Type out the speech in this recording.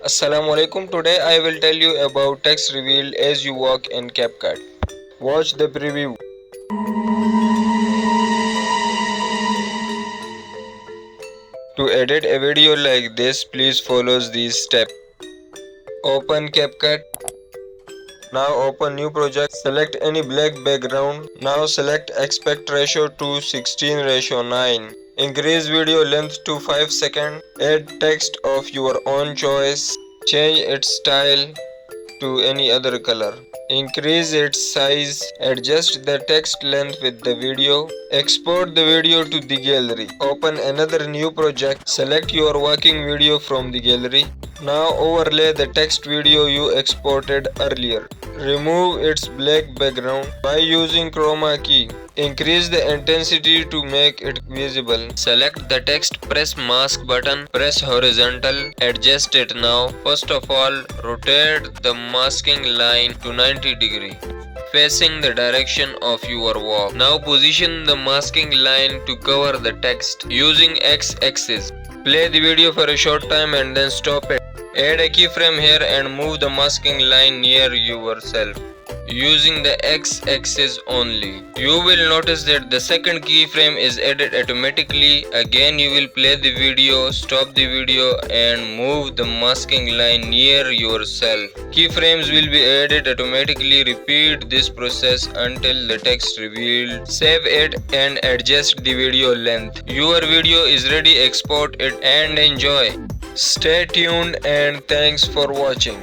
Assalamu alaikum. Today I will tell you about text revealed as you walk in Capcut. Watch the preview. To edit a video like this, please follow these steps. Open Capcut. Now open new project. Select any black background. Now select aspect ratio to 16:9. Increase video length to 5 seconds. Add text of your own choice. Change its style to any other color. Increase its size. Adjust the text length with the video. Export the video to the gallery. Open another new project. Select your working video from the gallery. Now overlay the text video you exported earlier. Remove its black background by using chroma key. Increase the intensity to make it visible. Select the text, press mask button, press horizontal, adjust it now. First of all, rotate the masking line to 90 degree, facing the direction of your walk. Now position the masking line to cover the text using X-axis. Play the video for a short time and then stop it. Add a keyframe here and move the masking line near yourself using the X-axis only. You will notice that the second keyframe is added automatically. Again you will play the video, stop the video and move the masking line near yourself. Keyframes will be added automatically. Repeat this process until the text revealed. Save it and adjust the video length. Your video is ready. Export it and enjoy. Stay tuned and thanks for watching.